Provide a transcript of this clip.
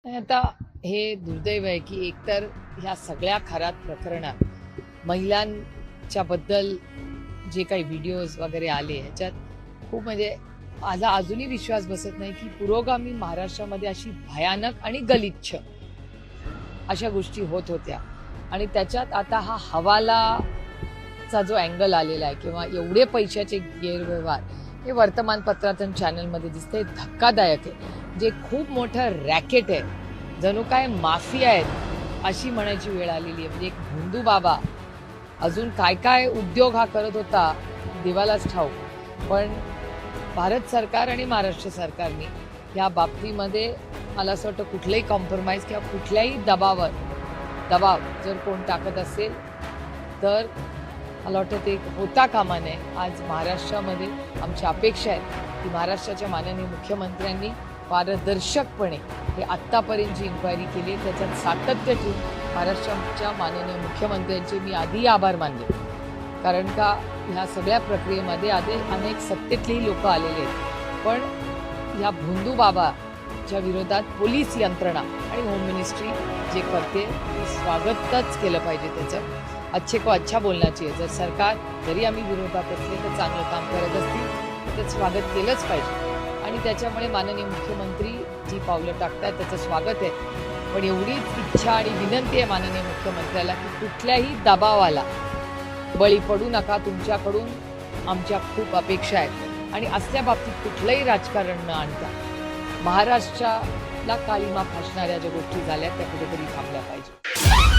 आता हे दुर्दैव आहे की एकतर ह्या सगळ्या खरात प्रकरणात महिलांच्या बद्दल जे काही व्हिडिओज वगैरे आले ह्याच्यात खूप म्हणजे माझा अजूनही विश्वास बसत नाही की पुरोगामी महाराष्ट्रामध्ये अशी भयानक आणि गलिच्छ अशा गोष्टी होत होत्या. आणि त्याच्यात आता हा हवालाचा जो अँगल आलेला आहे किंवा एवढे पैशाचे गैरव्यवहार हे वर्तमानपत्रात आणि चॅनलमध्ये दिसते, धक्कादायक आहे. जे खूप मोठं रॅकेट आहे, जणू काय माफिया आहेत अशी म्हणायची वेळ आलेली आहे. म्हणजे एक भोंदू बाबा अजून काय काय उद्योग हा करत होता देवालाच ठाऊक. पण भारत सरकार आणि महाराष्ट्र सरकारने या बाबतीमध्ये मला असं वाटतं कुठलंही कॉम्प्रोमाइज किंवा कुठल्याही दबाव जर कोण टाकत असेल तर मला वाटतं ते होता कामा नये. आज महाराष्ट्रामध्ये आमची अपेक्षा आहे की महाराष्ट्राच्या माननीय मुख्यमंत्र्यांनी पारदर्शकपणे हे आत्तापर्यंत जी इन्क्वायरी केली आहे त्याच्यात सातत्य ठेवून महाराष्ट्राच्या माननीय मुख्यमंत्र्यांचे मी आधी आभार मानले. कारण का ह्या सगळ्या प्रक्रियेमध्ये आधी अनेक सत्तेतलेही लोक आलेले आहेत. पण ह्या भोंदू बाबाच्या विरोधात पोलीस यंत्रणा आणि होम मिनिस्ट्री जे करते ते स्वागतच केलं पाहिजे. त्याचं अच्छे को अच्छा बोलना चाहिए. जर सरकार जरी आम्ही विरोधात असले तर चांगलं काम करत असतील तर स्वागत केलंच पाहिजे. आणि त्याच्यामुळे माननीय मुख्यमंत्री जी पावलं टाकतात त्याचं स्वागत आहे. पण एवढीच इच्छा आणि विनंती आहे माननीय मुख्यमंत्र्याला की कुठल्याही दबावाला बळी पडू नका. तुमच्याकडून आमच्या खूप अपेक्षा आहेत आणि असल्या बाबतीत कुठलंही राजकारण न आणता महाराष्ट्राला काळीमा फासणाऱ्या ज्या गोष्टी झाल्या त्या कुठेतरी थांबल्या पाहिजे.